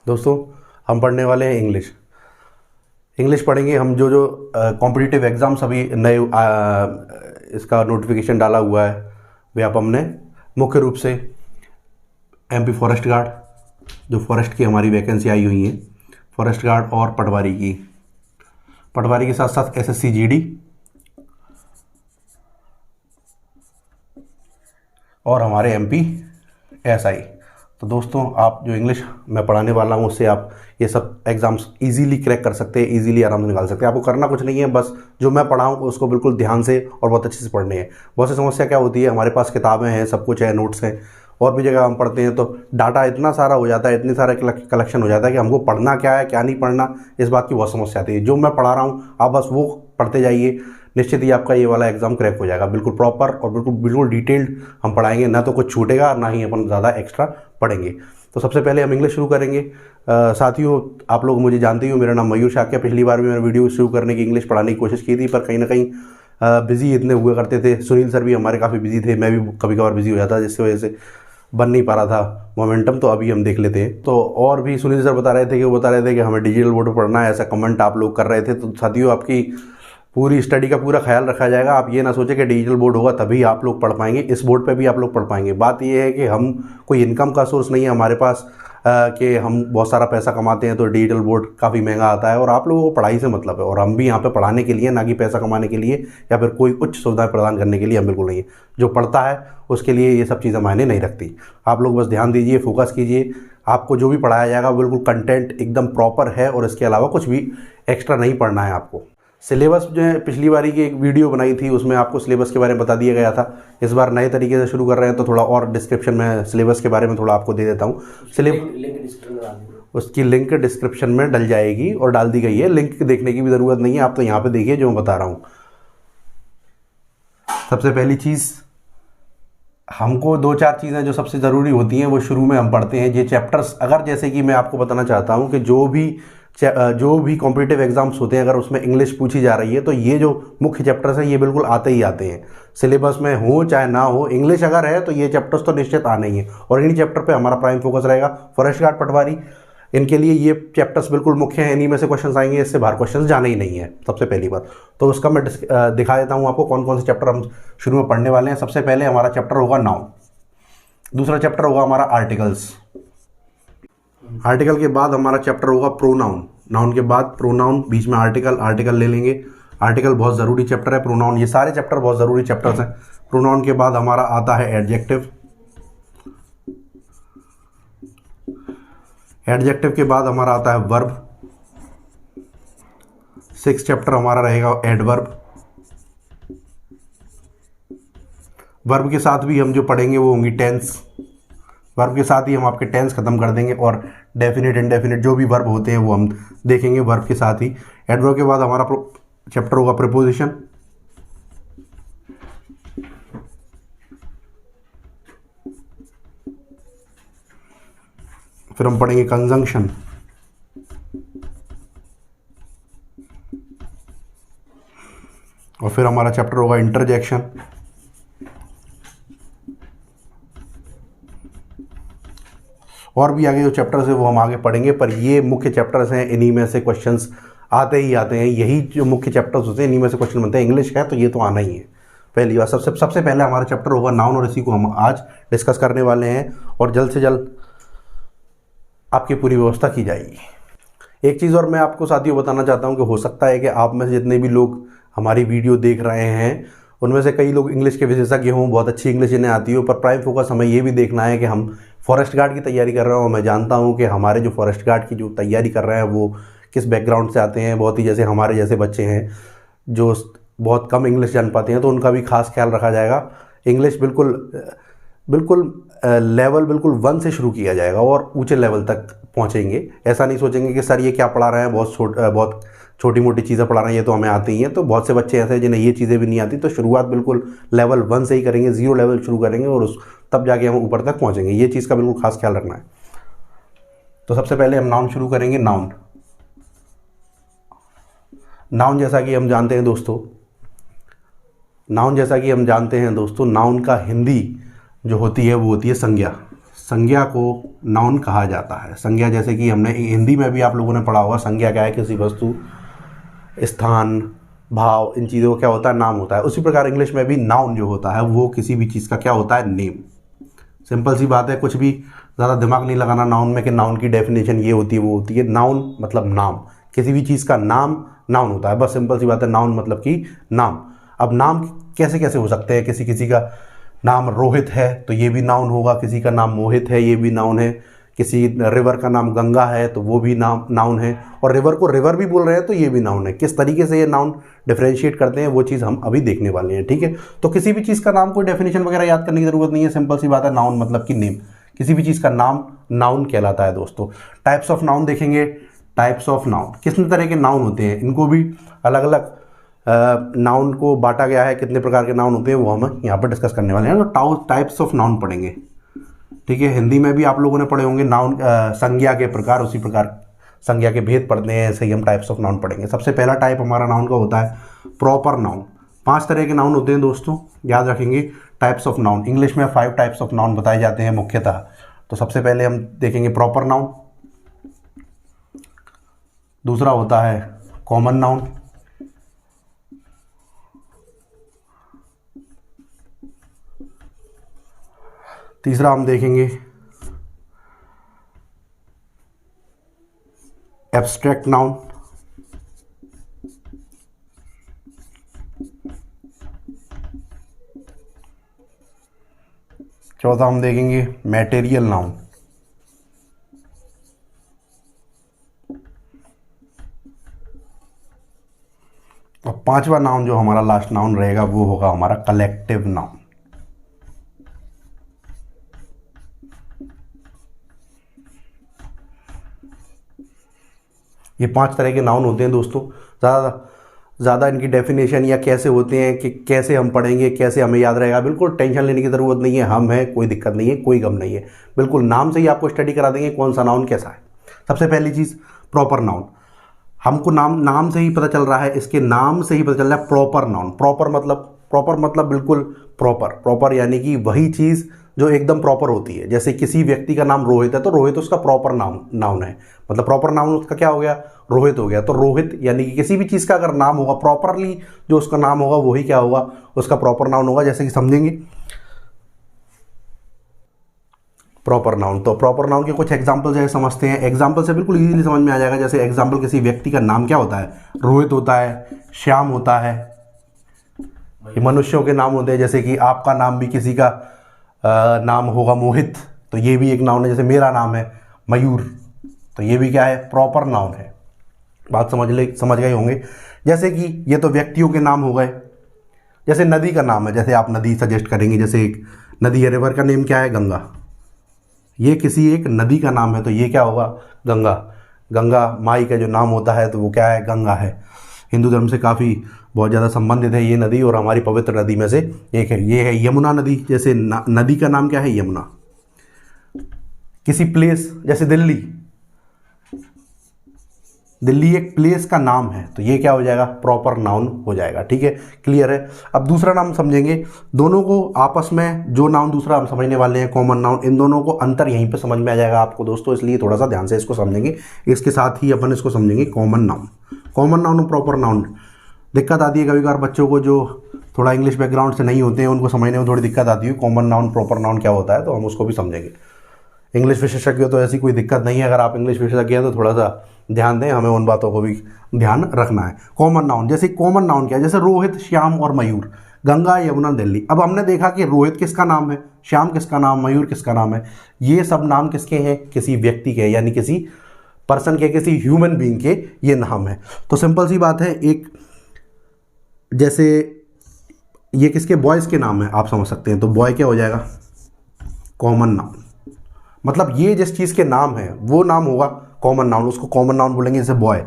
दोस्तों हम पढ़ने वाले हैं इंग्लिश पढ़ेंगे हम। जो कॉम्पिटिटिव एग्ज़ाम्स अभी नए इसका नोटिफिकेशन डाला हुआ है वे आप हमने मुख्य रूप से एमपी फॉरेस्ट गार्ड, जो फॉरेस्ट की हमारी वैकेंसी आई हुई है, फॉरेस्ट गार्ड और पटवारी के साथ साथ एसएससी जीडी और हमारे एमपी एसआई। तो दोस्तों आप जो इंग्लिश मैं पढ़ाने वाला हूँ उससे आप ये सब एग्ज़ाम्स इजीली क्रैक कर सकते हैं, इजीली आराम से निकाल सकते हैं। आपको करना कुछ नहीं है, बस जो मैं पढ़ाऊँ उसको बिल्कुल ध्यान से और बहुत अच्छे से पढ़ने हैं। बहुत सी समस्या क्या होती है, हमारे पास किताबें हैं, सब कुछ है, नोट्स हैं, और भी जगह हम पढ़ते हैं तो डाटा इतना सारा हो जाता है, इतनी सारा कलेक्शन हो जाता है कि हमको पढ़ना क्या है क्या नहीं पढ़ना, इस बात की बहुत समस्या आती है। जो मैं पढ़ा रहा हूँ आप बस वो पढ़ते जाइए, निश्चित ही आपका ये वाला एग्ज़ाम क्रैक हो जाएगा। बिल्कुल प्रॉपर और बिल्कुल डिटेल्ड हम पढ़ाएंगे, ना तो कुछ छूटेगा ना ही अपन ज़्यादा एक्स्ट्रा पढ़ेंगे। तो सबसे पहले हम इंग्लिश शुरू करेंगे। साथियों आप लोग मुझे जानते ही हो, मेरा नाम मयूर शाक्य। पिछली बार भी मैंने वीडियो शुरू करने की इंग्लिश पढ़ाने की कोशिश की थी, पर कहीं ना कहीं बिज़ी इतने हुए करते थे। सुनील सर भी हमारे काफ़ी बिजी थे, मैं भी कभी कभार बिजी हो जाता, जिसकी वजह से बन नहीं पा रहा था मोमेंटम। तो अभी हम देख लेते हैं। तो और भी सुनील सर बता रहे थे कि हमें डिजिटल बोर्ड पर पढ़ना है, ऐसा कमेंट आप लोग कर रहे थे। तो साथियों आपकी पूरी स्टडी का पूरा ख्याल रखा जाएगा। आप ये ना सोचें कि डिजिटल बोर्ड होगा तभी आप लोग पढ़ पाएंगे, इस बोर्ड पे भी आप लोग पढ़ पाएंगे। बात ये है कि हम कोई इनकम का सोर्स नहीं है हमारे पास कि हम बहुत सारा पैसा कमाते हैं तो डिजिटल बोर्ड काफ़ी महंगा आता है, और आप लोगों को पढ़ाई से मतलब है। और हम भी यहाँ पे पढ़ाने के लिए, ना कि पैसा कमाने के लिए या फिर कोई उच्च सुविधाएं प्रदान करने के लिए हम बिल्कुल नहीं है। जो पढ़ता है उसके लिए ये सब चीज़ें मायने नहीं रखती। आप लोग बस ध्यान दीजिए, फोकस कीजिए। आपको जो भी पढ़ाया जाएगा बिल्कुल कंटेंट एकदम प्रॉपर है, और इसके अलावा कुछ भी एक्स्ट्रा नहीं पढ़ना है आपको। सिलेबस जो है, पिछली बारी की एक वीडियो बनाई थी उसमें आपको सिलेबस के बारे में बता दिया गया था। इस बार नए तरीके से शुरू कर रहे हैं तो थोड़ा और डिस्क्रिप्शन में सिलेबस के बारे में थोड़ा आपको दे देता हूँ। उसकी लिंक डिस्क्रिप्शन में डल जाएगी और डाल दी गई है। लिंक देखने की भी ज़रूरत नहीं है, आप तो यहाँ पे देखिए जो मैं बता रहा हूँ। सबसे पहली चीज़, हमको 2-4 चीज़ें जो सबसे ज़रूरी होती हैं वो शुरू में हम पढ़ते हैं। ये चैप्टर्स, अगर जैसे कि मैं आपको बताना चाहता हूँ कि जो भी कॉम्पिटिटिव एग्जाम्स होते हैं अगर उसमें इंग्लिश पूछी जा रही है तो ये जो मुख्य चैप्टर्स हैं ये बिल्कुल आते ही आते हैं। सिलेबस में हो चाहे ना हो, इंग्लिश अगर है तो ये चैप्टर्स तो निश्चित आने ही हैं, और इन्हीं चैप्टर पे हमारा प्राइम फोकस रहेगा। फॉरेस्ट गार्ड, पटवारी, इनके लिए ये चैप्टर्स बिल्कुल मुख्य हैं, इन्हीं में से क्वेश्चन आएंगे, इससे बाहर क्वेश्चन जाने ही नहीं है। सबसे पहली बात तो उसका मैं दिखा देता हूँ आपको कौन कौन से चैप्टर हम शुरू में पढ़ने वाले हैं। सबसे पहले हमारा चैप्टर होगा नाउन, दूसरा चैप्टर होगा हमारा आर्टिकल्स, आर्टिकल के बाद हमारा चैप्टर होगा प्रोनाउन, नाउन के बाद प्रोनाउन, बीच में आर्टिकल ले लेंगे। आर्टिकल बहुत ज़रूरी चैप्टर है, प्रोनाउन, ये सारे चैप्टर बहुत ज़रूरी चैप्टर्स हैं। प्रोनाउन के बाद हमारा आता है एडजेक्टिव, एडजेक्टिव के बाद हमारा आता है वर्ब। 6 चैप्टर हमारा रहेगा एडवर्ब। वर्ब के साथ भी हम जो पढ़ेंगे वो होंगी टेंस। वर्ब के साथ ही हम आपके टेंस खत्म कर देंगे, और डेफिनेट इंडेफिनिट जो भी वर्ब होते हैं वो हम देखेंगे वर्ब के साथ ही। एडवर्ब के बाद हमारा चैप्टर होगा प्रीपोजिशन, फिर हम पढ़ेंगे कंजंक्शन, और फिर हमारा चैप्टर होगा इंटरजेक्शन, और भी आगे जो चैप्टर्स है वो हम आगे पढ़ेंगे। पर ये मुख्य चैप्टर्स हैं, इन्हीं में से क्वेश्चंस आते ही आते हैं। यही जो मुख्य चैप्टर्स होते हैं इन्हीं में से क्वेश्चन बनते हैं। इंग्लिश है तो ये तो आना ही है। पहली बात, सबसे पहले हमारा चैप्टर होगा नाउन, और इसी को हम आज डिस्कस करने वाले हैं, और जल्द से जल्द आपकी पूरी व्यवस्था की जाएगी। एक चीज़ और मैं आपको साथियों बताना चाहता हूँ कि हो सकता है कि आप में से जितने भी लोग हमारी वीडियो देख रहे हैं उनमें से कई लोग इंग्लिश के विशेषज्ञ हों, बहुत अच्छी इंग्लिश इन्हें आती हो, पर प्राइम फोकस हमें ये भी देखना है कि हम फॉरेस्ट गार्ड की तैयारी कर रहे हो। मैं जानता हूँ कि हमारे जो फॉरेस्ट गार्ड की जो तैयारी कर रहे हैं वो किस बैकग्राउंड से आते हैं। बहुत ही जैसे हमारे जैसे बच्चे हैं जो बहुत कम इंग्लिश जान पाते हैं, तो उनका भी खास ख्याल रखा जाएगा। इंग्लिश बिल्कुल लेवल 1 से शुरू किया जाएगा और ऊंचे लेवल तक पहुँचेंगे। ऐसा नहीं सोचेंगे कि सर ये क्या पढ़ा रहे हैं, बहुत छोटी मोटी चीज़ें पढ़ा रहे हैं, ये तो हमें आती ही हैं। तो बहुत से बच्चे ऐसे हैं जिन्हें ये चीज़ें भी नहीं आती, तो शुरुआत बिल्कुल लेवल 1 से ही करेंगे, 0 लेवल शुरू करेंगे, और तब जाके हम ऊपर तक पहुँचेंगे। ये चीज़ का बिल्कुल खास ख्याल रखना है। तो सबसे पहले हम नाउन शुरू करेंगे। नाउन जैसा कि हम जानते हैं दोस्तों, नाउन का हिंदी जो होती है वो होती है संज्ञा। संज्ञा को नाउन कहा जाता है। संज्ञा जैसे कि हमने हिंदी में भी आप लोगों ने पढ़ा होगा, संज्ञा क्या है, किसी वस्तु, स्थान, भाव, इन चीज़ों को क्या होता है, नाम होता है। उसी प्रकार इंग्लिश में भी नाउन जो होता है वो किसी भी चीज़ का क्या होता है, नेम। सिंपल सी बात है, कुछ भी ज़्यादा दिमाग नहीं लगाना नाउन में कि नाउन की डेफिनेशन ये होती है वो होती है। नाउन मतलब नाम, किसी भी चीज़ का नाम नाउन होता है, बस सिंपल सी बात है, नाउन मतलब कि नाम। अब नाम कैसे कैसे हो सकते हैं, किसी किसी का नाम रोहित है तो ये भी नाउन होगा, किसी का नाम मोहित है ये भी नाउन है, किसी रिवर का नाम गंगा है तो वो भी नाउन है, और रिवर को रिवर भी बोल रहे हैं तो ये भी नाउन है। किस तरीके से ये नाउन डिफरेंशिएट करते हैं वो चीज़ हम अभी देखने वाले हैं, ठीक है। तो किसी भी चीज़ का नाम कोई डेफिनेशन वगैरह याद करने की ज़रूरत नहीं है, सिंपल सी बात है, नाउन मतलब कि नेम। किसी भी चीज़ का नाम नाउन कहलाता है दोस्तों। टाइप्स ऑफ नाउन देखेंगे। टाइप्स ऑफ नाउन, कितने तरह के नाउन होते हैं, इनको भी अलग अलग नाउन को बांटा गया है, कितने प्रकार के नाउन होते हैं वो हम यहाँ पर डिस्कस करने वाले हैं। तो टाइप्स ऑफ नाउन पढ़ेंगे, ठीक है। हिंदी में भी आप लोगों ने पढ़े होंगे नाउन, संज्ञा के प्रकार, उसी प्रकार संज्ञा के भेद पढ़ते हैं, ऐसे ही हम टाइप्स ऑफ नाउन पढ़ेंगे। सबसे पहला टाइप हमारा नाउन का होता है प्रॉपर नाउन। 5 तरह के नाउन होते हैं दोस्तों, याद रखेंगे। टाइप्स ऑफ नाउन, इंग्लिश में 5 टाइप्स ऑफ नाउन बताए जाते हैं मुख्यतः। तो सबसे पहले हम देखेंगे प्रॉपर नाउन, दूसरा होता है कॉमन नाउन, तीसरा हम देखेंगे एब्स्ट्रैक्ट नाउन, चौथा हम देखेंगे मैटेरियल नाउन, और 5वां नाउन जो हमारा लास्ट नाउन रहेगा वो होगा हमारा कलेक्टिव नाउन। ये 5 तरह के नाउन होते हैं दोस्तों। ज़्यादा इनकी डेफिनेशन या कैसे होते हैं कि कैसे हम पढ़ेंगे, कैसे हमें याद रहेगा, बिल्कुल टेंशन लेने की ज़रूरत नहीं है। हम हैं, कोई दिक्कत नहीं है, कोई गम नहीं है, बिल्कुल नाम से ही आपको स्टडी करा देंगे कौन सा नाउन कैसा है। सबसे पहली चीज़ प्रॉपर नाउन, हमको नाम से ही पता चल रहा है, इसके नाम से ही पता चल रहा है प्रॉपर नाउन। प्रॉपर मतलब बिल्कुल प्रॉपर यानी कि वही चीज़ जो एकदम प्रॉपर होती है। जैसे किसी व्यक्ति का नाम रोहित है तो रोहित उसका प्रॉपर नाउन है, मतलब प्रॉपर नाउन उसका क्या हो गया, रोहित हो गया। तो रोहित यानी कि किसी भी चीज़ का अगर नाम होगा प्रॉपरली, जो उसका नाम होगा वही क्या होगा, उसका प्रॉपर नाउन होगा। जैसे कि समझेंगे प्रॉपर नाउन, तो प्रॉपर नाउन के कुछ एग्जाम्पल जो है समझते हैं। एग्जाम्पल से बिल्कुल इजीली समझ में आ जाएगा। जैसे एग्जाम्पल, किसी व्यक्ति का नाम क्या होता है, रोहित होता है, श्याम होता है, ये मनुष्यों के नाम होते हैं। जैसे कि आपका नाम भी किसी का नाम होगा मोहित, तो ये भी एक नाउन है। जैसे मेरा नाम है मयूर, तो ये भी क्या है, प्रॉपर नाउन है। बात समझ गए होंगे। जैसे कि ये तो व्यक्तियों के नाम हो गए। जैसे नदी का नाम है, जैसे आप नदी सजेस्ट करेंगे, जैसे एक नदी है, रिवर का नेम क्या है, गंगा। ये किसी एक नदी का नाम है तो ये क्या होगा, गंगा। गंगा माई का जो नाम होता है तो वो क्या है, गंगा है। हिंदू धर्म से काफ़ी बहुत ज़्यादा संबंधित है ये नदी, और हमारी पवित्र नदी में से एक है। ये है यमुना नदी। जैसे नदी का नाम क्या है, यमुना। किसी प्लेस, जैसे दिल्ली एक प्लेस का नाम है तो ये क्या हो जाएगा, प्रॉपर नाउन हो जाएगा। ठीक है, क्लियर है। अब दूसरा नाम समझेंगे। दोनों को आपस में जो नाउन दूसरा हम समझने वाले हैं, कॉमन नाउन, इन दोनों को अंतर यहीं पे समझ में आ जाएगा आपको दोस्तों, इसलिए थोड़ा सा ध्यान से इसको समझेंगे। इसके साथ ही अपन इसको समझेंगे कॉमन नाउन। कॉमन नाउन और प्रॉपर नाउन, दिक्कत आती है कभी कभार बच्चों को जो थोड़ा इंग्लिश बैकग्राउंड से नहीं होते हैं, उनको समझने में थोड़ी दिक्कत आती है कॉमन नाउन प्रॉपर नाउन क्या होता है, तो हम उसको भी समझेंगे। इंग्लिश विशेषज्ञ हो तो ऐसी कोई दिक्कत नहीं है, अगर आप इंग्लिश विशेषज्ञ हैं तो थोड़ा सा ध्यान दें, हमें उन बातों को भी ध्यान रखना है। कॉमन नाउन, जैसे कॉमन नाउन क्या है, जैसे रोहित, श्याम और मयूर, गंगा, यमुना, दिल्ली। अब हमने देखा कि रोहित किसका नाम है, श्याम किसका नाम, मयूर किसका नाम है। ये सब नाम किसके हैं, किसी व्यक्ति के, यानी किसी पर्सन के, किसी ह्यूमन बीइंग के ये नाम है। तो सिंपल सी बात है, एक जैसे ये किसके, बॉयज़ के नाम है, आप समझ सकते हैं। तो बॉय क्या हो जाएगा, कॉमन नाउन। मतलब ये जिस चीज़ के नाम है वो नाम होगा कॉमन नाउन, उसको कॉमन नाउन बोलेंगे। जैसे बॉय,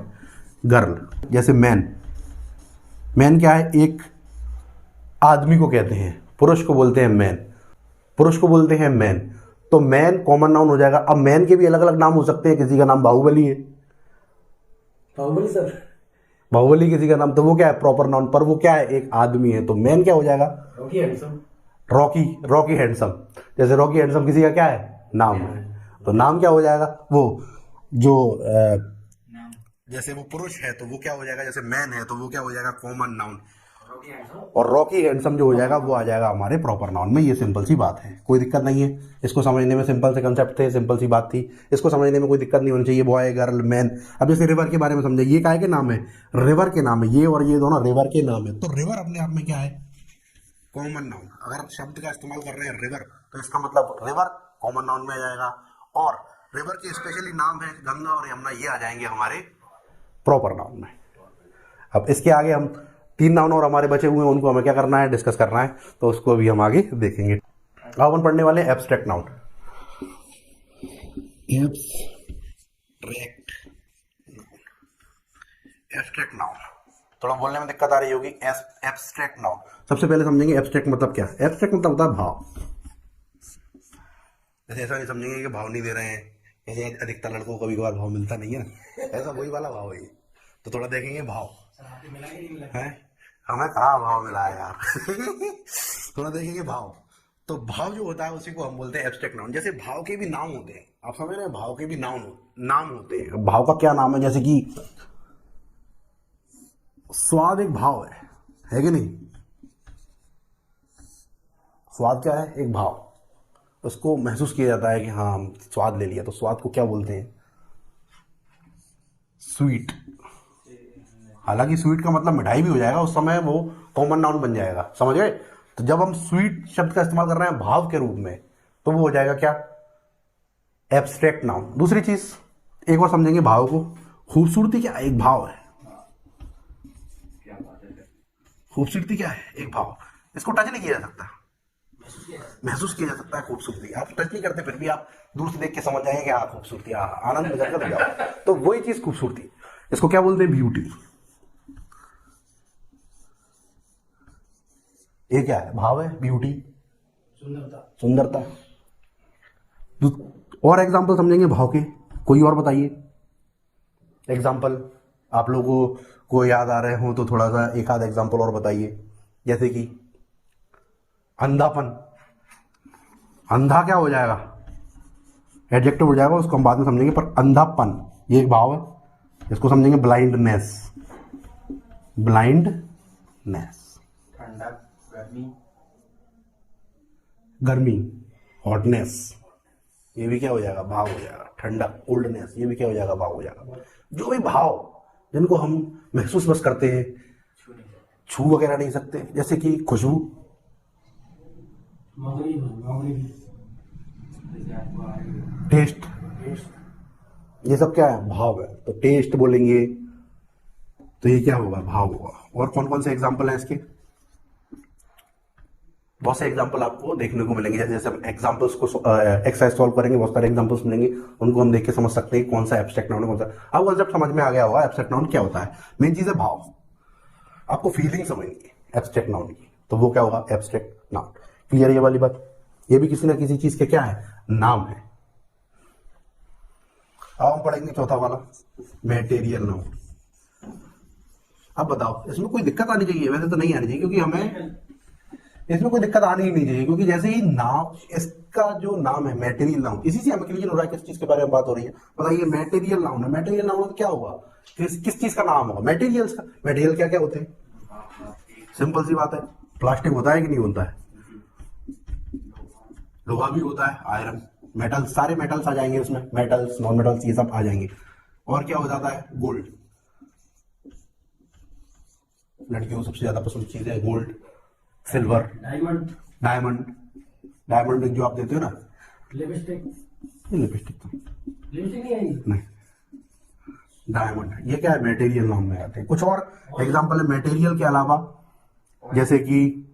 गर्ल। जैसे मैन क्या है, एक आदमी को कहते हैं, पुरुष को बोलते हैं मैन, पुरुष को बोलते हैं मैन। तो मैन कॉमन नाउन हो जाएगा। अब मैन के भी अलग अलग नाम हो सकते हैं, किसी का नाम बाहुबली है, बाहुबली सर, बाहुबली किसी का नाम, तो वो क्या है, प्रॉपर नाउन, पर वो क्या है, एक आदमी है, तो मैन क्या हो जाएगा, रॉकी हैंडसम, रॉकी हैंडसम। जैसे रॉकी हैंडसम किसी का क्या है, नाम है। तो नाम क्या हो जाएगा, वो जो जैसे वो पुरुष है तो वो क्या हो जाएगा, जैसे मैन है तो वो क्या हो जाएगा, कॉमन नाउन। और रॉकी हैंडसम जो हो जाएगा वो आ जाएगा हमारे प्रॉपर नाउन में। ये सिंपल सी बात है, कोई दिक्कत नहीं है। इसको समझने में सिंपल से कंसेप्ट थे, सिंपल सी बात थी, इसको समझने में कोई दिक्कत नहीं होनी चाहिए। Boy, girl, man. अब जैसे रिवर के बारे में समझे, ये काय के नाम है, रिवर के नाम है, ये और ये दोनों रिवर के नाम है। तो रिवर अपने आप में क्या है, कॉमन नाउन। अगर शब्द का इस्तेमाल कर रहे हैं रिवर, तो इसका मतलब रिवर कॉमन नाउन में आ जाएगा। और रिवर के स्पेशली नाम है गंगा और यमुना, ये आ जाएंगे हमारे प्रॉपर नाउन में। अब इसके आगे हम 3 नाउन और हमारे बचे हुए हैं, उनको हमें क्या करना है, डिस्कस करना है, तो उसको भी हम आगे देखेंगे। अब अपन पढ़ने वाले हैं एब्स्ट्रैक्ट नाउन। एब्स्ट्रैक्ट नाउन थोड़ा बोलने में दिक्कत आ रही होगी। एब्स्ट्रैक्ट नाउन सबसे पहले समझेंगे एब्स्ट्रैक्ट मतलब क्या है। एब्स्ट्रैक्ट मतलब होता है भाव। जैसे ऐसा नहीं समझेंगे कि भाव नहीं दे रहे हैं, जैसे अधिकतर लड़कों को कभी कभार भाव मिलता नहीं है ना, ऐसा वही वाला भाव है ये। तो थोड़ा देखेंगे भाव है, हमें कहाँ भाव मिला है यार थोड़ा देखेंगे भाव। तो भाव जो होता है उसी को हम बोलते हैं एब्स्ट्रैक्ट नाउन। जैसे भाव के भी नाम होते हैं, आप समझ रहे हैं, भाव के भी नाम होते हैं। भाव का क्या नाम है, जैसे कि स्वाद एक भाव है कि नहीं। स्वाद क्या है, एक भाव। उसको महसूस किया जाता है कि हाँ हम स्वाद ले लिया, तो स्वाद को क्या बोलते हैं, स्वीट। हालांकि स्वीट का मतलब मिठाई भी हो जाएगा, उस समय वो कॉमन नाउन बन जाएगा, समझ गए। तो जब हम स्वीट शब्द का इस्तेमाल कर रहे हैं भाव के रूप में, तो वो हो जाएगा क्या, एब्स्ट्रैक्ट नाउन। दूसरी चीज एक और समझेंगे भाव को। खूबसूरती क्या है, एक भाव है। खूबसूरती क्या है, एक भाव। इसको टच नहीं किया जा सकता, महसूस किया जा सकता है खूबसूरती। आप टच नहीं करते, फिर भी आप दूर से देख के समझ जाएंगे कि हाँ खूबसूरती, आनंद में जाकर जाओ, तो वही चीज खूबसूरती। इसको क्या बोलते हैं, ब्यूटी। ये क्या है, भाव है, ब्यूटी, सुंदरता। और एग्जाम्पल समझेंगे भाव के, कोई और बताइए एग्जाम्पल। आप लोगों को याद आ रहे हो तो थोड़ा सा एक आध एग्जाम्पल और बताइए। जैसे कि अंधापन। अंधा क्या हो जाएगा, एडजेक्टिव हो जाएगा, उसको हम बाद में समझेंगे। पर अंधापन ये एक भाव है। इसको समझेंगे ब्लाइंडनेस। ब्लाइंडनेस, गर्मी, हॉटनेस, ये भी क्या हो जाएगा, भाव हो जाएगा। ठंडक, कोल्डनेस, ये भी क्या हो जाएगा, भाव हो जाएगा। जो भी भाव जिनको हम महसूस बस करते हैं, छू वगैरह नहीं सकते, जैसे कि खुशबू, टेस्ट, ये सब क्या है, भाव है। तो टेस्ट बोलेंगे तो ये क्या होगा, भाव होगा। और कौन कौन से एग्जाम्पल हैं इसके, बहुत से एग्जाम्पल आपको देखने को मिलेंगे। जैसे जैसे हम एग्जाम्पल्स को एक्सरसाइज सॉल्व करेंगे, बहुत सारे एग्जाम्पल्स मिलेंगे, उनको हम देख के समझ सकते हैं कौन सा एब्स्ट्रैक्ट नाउन है, कौन सा। अब कॉन्सेप्ट समझ में आ गया होगा एब्स्ट्रैक्ट नाउन क्या होता है। मेन चीज है भाव। आपको फीलिंग समझनी है एब्स्ट्रैक्ट नाउन की, तो वो क्या होगा, एब्स्ट्रैक्ट नाउन। क्लियर ये वाली बात। ये भी किसी ना किसी चीज के क्या है, नाम है। अब हम पढ़ेंगे चौथा वाला, मेटेरियल नाउन। अब बताओ, इसमें कोई दिक्कत आनी चाहिए, वैसे तो नहीं आनी चाहिए, क्योंकि हमें इसमें कोई दिक्कत आनी ही नहीं चाहिए, क्योंकि जैसे ही नाम, इसका जो नाम है मेटेरियल नाउन, इसी से हमें क्लियर हो रहा है किस चीज के बारे में बात हो रही है। बताइए, मेटेरियल नाउन है। मेटेरियल नाउन तो क्या होगा, किस चीज का नाम होगा, मेटेरियल्स का। मेटेरियल क्या क्या होते हैं, सिंपल सी बात है, प्लास्टिक होता है कि नहीं होता है, लोहा भी होता है, आयरन, मेटल, सारे मेटल्स आ जाएंगे उसमें, मेटल्स, नॉन मेटल्स, ये सब आ जाएंगे। और क्या हो जाता है, गोल्ड। लड़कियों को सबसे ज्यादा पसंद चीज है गोल्ड, सिल्वर, डायमंड। डायमंड जो आप देते हो ना, लिपस्टिक तो नहीं, डायमंड, ये क्या है, मटेरियल नाम में आते हैं। कुछ और एग्जांपल है मटेरियल के अलावा, जैसे कि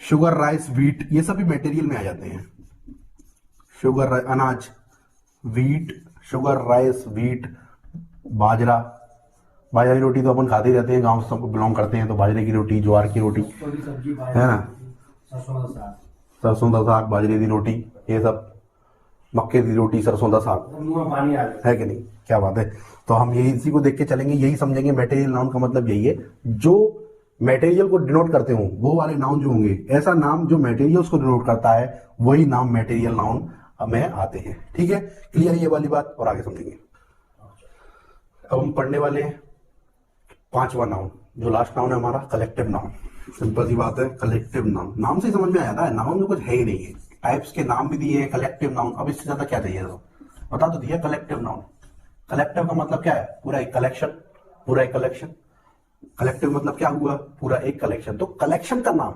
शुगर, राइस, व्हीट, ये सभी मटेरियल में आ जाते हैं। शुगर, अनाज, व्हीट, शुगर, राइस, व्हीट, बाजरा की रोटी तो अपन खाते ही रहते हैं, गांव से सबको बिलोंग करते हैं, तो बाजरे की रोटी, ज्वार की रोटी है ना, सरसों का साग, बाजरे की रोटी, ये सब, मक्के की रोटी, सरसों का साग, है कि नहीं, क्या बात है। तो हम यही इसी को देख के चलेंगे, यही समझेंगे। मटेरियल नाउन का मतलब यही है, जो मटेरियल को डिनोट करते हो वो वाले नाउन जो होंगे, ऐसा नाम जो मटेरियल्स को डिनोट करता है वही नाम मटेरियल नाउन में आते हैं। ठीक है, क्लियर ये वाली बात, और आगे समझेंगे। अब हम पढ़ने वाले हैं पांचवा नाउन, जो लास्ट नाउन है हमारा कलेक्टिव नाउन। सिंपल सी बात है, कलेक्टिव नाउन, नाम से समझ में आ जाता है, नाउन में कुछ है ही नहीं है, टाइप्स के नाम भी दिए हैं, कलेक्टिव नाउन, अब इससे ज्यादा क्या चाहिए, तो बता तो दिया कलेक्टिव नाउन। कलेक्टिव का मतलब क्या है, पूरा एक कलेक्शन, पूरा एक कलेक्शन। कलेक्टिव मतलब क्या हुआ, पूरा एक कलेक्शन। तो कलेक्शन का नाम,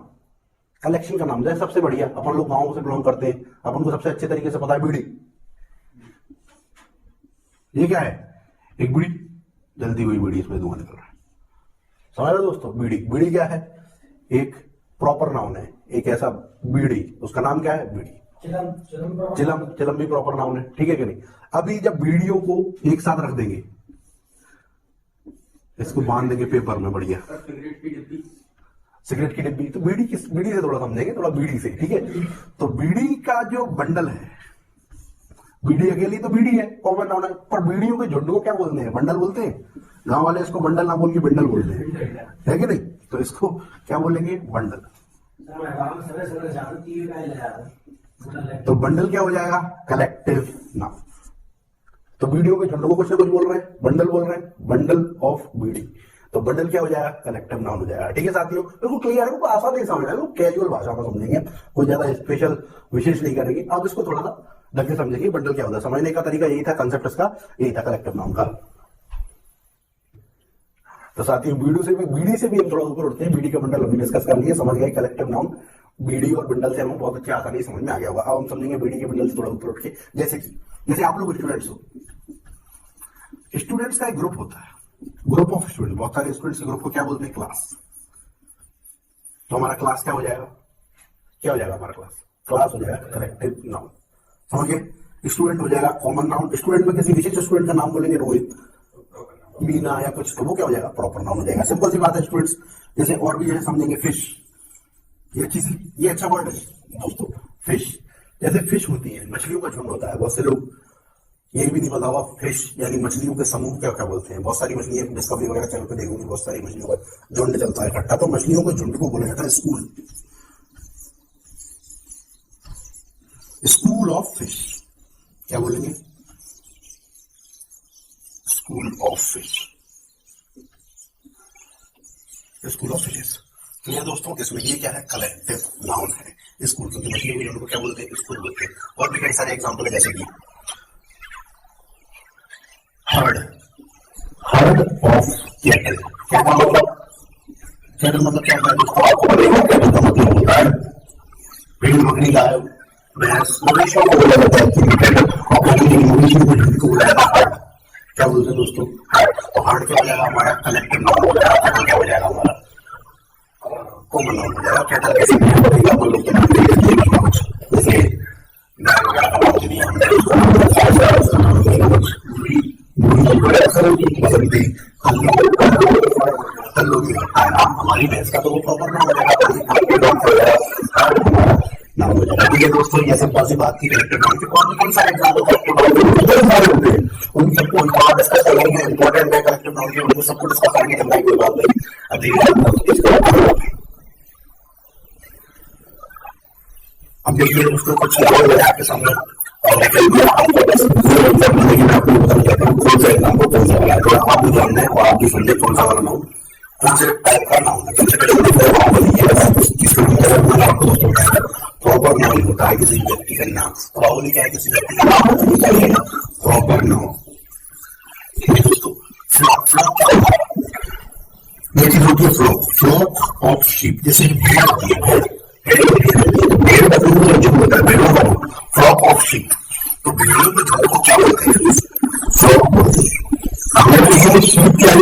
कलेक्शन का नाम जैसे सबसे बढ़िया, अपन लोग गांव से बिलोंग करते हैं, अपन को सबसे अच्छे तरीके से पता है बीड़ी। ये क्या है, एक बीड़ी, जलती हुई बीड़ी, इसमें धुआं निकल रहा है, समझ रहे दोस्तों। बीड़ी, बीड़ी क्या है, एक प्रॉपर नाउन है, एक ऐसा बीड़ी, उसका नाम क्या है, बीड़ी। चिलम, चिलम भी प्रॉपर नाउन है, ठीक है कि नहीं। अभी जब बीड़ियों को एक साथ रख देंगे, इसको बांध देंगे पेपर में बढ़िया, सिगरेट की डिब्बी, तो बीड़ी किस, बीड़ी से थोड़ा समझेंगे, थोड़ा बीड़ी से, ठीक है। तो बीड़ी का जो बंडल है, बीड़ी अकेली तो बीड़ी है, कॉमन नाउन है, पर बीड़ियों के झुंड को क्या बोलते हैं, बंडल बोलते हैं। गांव वाले इसको बंडल ना बोल के बंडल बोलते हैं, है कि नहीं। तो इसको क्या बोलेंगे, बंडल। तो बंडल क्या हो जाएगा, कलेक्टिव नाउन। तो बीड़ियों के झुंड को कुछ ना कुछ बोल रहे हैं, बंडल बोल रहे हैं, बंडल ऑफ बीड़ी, तो बंडल क्या हो जाएगा, कलेक्टिव नाउन हो जाएगा। ठीक है साथियों, बिल्कुल क्लियर है, आसान नहीं समझना है, कैजुअल भाषा में समझेंगे, कोई ज्यादा स्पेशल विशेष नहीं करेंगे। अब इसको थोड़ा सा ढंग से समझेंगे, बंडल क्या होता है, समझने का तरीका यही था, कंसेप्ट इसका यही था, कलेक्टिव नाउन का। तो साथियों बीड़ी से भी हम थोड़ा ऊपर उठते हैं, बीड़ी का बंडल अभी डिस्कस कर लिए, समझ गए कलेक्टिव नाउन। बीड़ी और बंडल से हमें बहुत अच्छे आसानी समझ में आ गया होगा। अब हम समझेंगे बीड़ी के बंडल से थोड़ा ऊपर उठ के, जैसे आप लोग स्टूडेंट्स हो, स्टूडेंट्स का एक ग्रुप होता है, ग्रुप ऑफ स्टूडेंट, बहुत सारे स्टूडेंट्स के ग्रुप को क्या बोलते हैं, क्लास। तो हमारा क्लास क्या हो जाएगा, क्या हो जाएगा हमारा क्लास, क्लास हो जाएगा कलेक्टिव नाउन, समझ गए। स्टूडेंट हो जाएगा कॉमन नाउन, स्टूडेंट में किसी विशेष स्टूडेंट का नाम बोलेंगे, रोहित, मीना या कुछ, तो वो क्या हो जाएगा, प्रॉपर नाउन हो जाएगा। सिंपल सी बात है स्टूडेंट्स। जैसे और भी जैसे समझेंगे फिश, ये अच्छा वर्ड है दोस्तों, फिश। जैसे फिश होती है, मछलियों का झुंड होता है, बहुत से लोग ये भी नहीं पता होगा फिश यानी मछलियों के समूह क्या क्या बोलते हैं। बहुत सारी मछलियां डिस्कवरी वगैरह चैनल पे देखोगे, बहुत सारी मछलियों का झुंड चलता है इकट्ठा, तो मछलियों के झुंड को बोला जाता है स्कूल, स्कूल ऑफ फिश। क्या बोलेंगे, school of fish, school of fishes. तो ये दोस्तों इसमें ये क्या है, कलेक्टिव नाउन है स्कूल, क्योंकि मछलियों के झुंड को क्या बोलते हैं, स्कूल बोलते हैं। और भी कई सारे एग्जाम्पल है, जैसे कि हर्ड, हर्ड ऑफ कैटल। क्या मतलब, कैटल मतलब क्या होता है दोस्तों, आपको पता है कैटल का मतलब होता है भेड़, बकरी, गाय, भैंस, मवेशियों को बोला जाता है कैटल, और कैटल की मवेशियों को झुंड को बोला जाता है हर्ड। क्या बोलते हैं दोस्तों, हर्ड। तो हर्ड क्या हो जाएगा हमारा, कलेक्टिव नाउन हो जाएगा। कैटल क्या हो जाएगा हमारा, कॉमन नाउन हो जाएगा। कैटल कैसे भेड़, बकरी, अपन लोग के नाम देंगे कुछ, जैसे गाय वगैरह का नाम दिया हमने, हमारी भैंस का तो वो प्रॉपर नाम हो जाएगा। ठीक है दोस्तों, ये सब बात की कलेक्टिव नाउन के और भी कई सारे एग्जाम्पल होते हैं, उन सबको हम डिस्कस करेंगे, इंपॉर्टेंट है कलेक्टिव नाउन के, उनको सबको डिस्कस करेंगे, चलना कोई बात नहीं। अब देखिए दोस्तों कुछ आपके सामने और लेकिन आपको बता देता हूँ कौन सा एग्जाम को कौन सा वाला है, तो आपको जानना है और आपकी सुनने कौन सा वाला नाउन, कौन से टाइप का नाउन है। प्रॉपर नाउन होता है किसी व्यक्ति का नाम, प्रॉपर्ली क्या है, किसी व्यक्ति का नाम होता है प्रॉपर नाउन। फ्लॉक, फ्लॉक क्या होता है, ये चीज होती है फ्लॉक, फ्लॉक ऑफ शीप। जैसे भेड़ होती है, भेड़ का जो होता है भेड़ों का, फ्लॉक ऑफ शीप। तो भेड़ों के झुंड को क्या बोलते हैं, फ्लॉक बोलते हैं। शीप क्या है,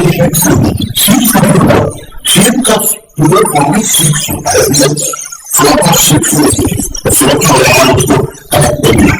शीप का होता है, शीप का प्लूरल फॉर्म में शीप होता है, फ्लॉक ऑफ शीप। फ्लॉक हो जाएगा उसको कलेक्टिव।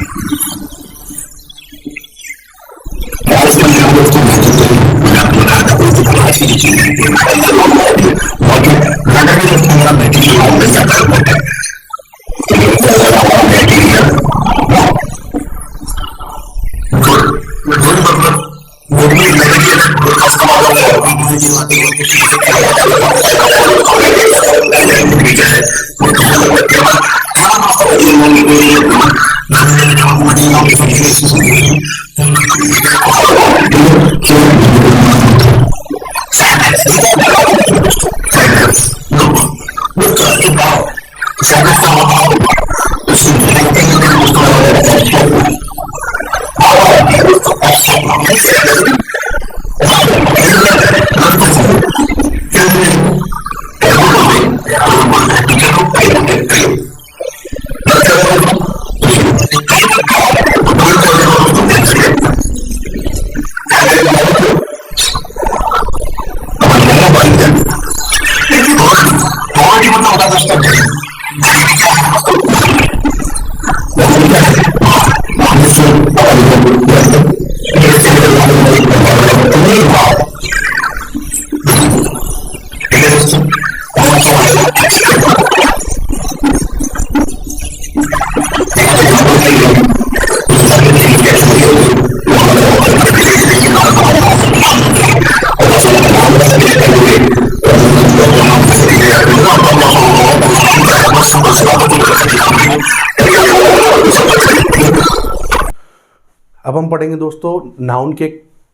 अब हम पढ़ेंगे दोस्तों नाउन के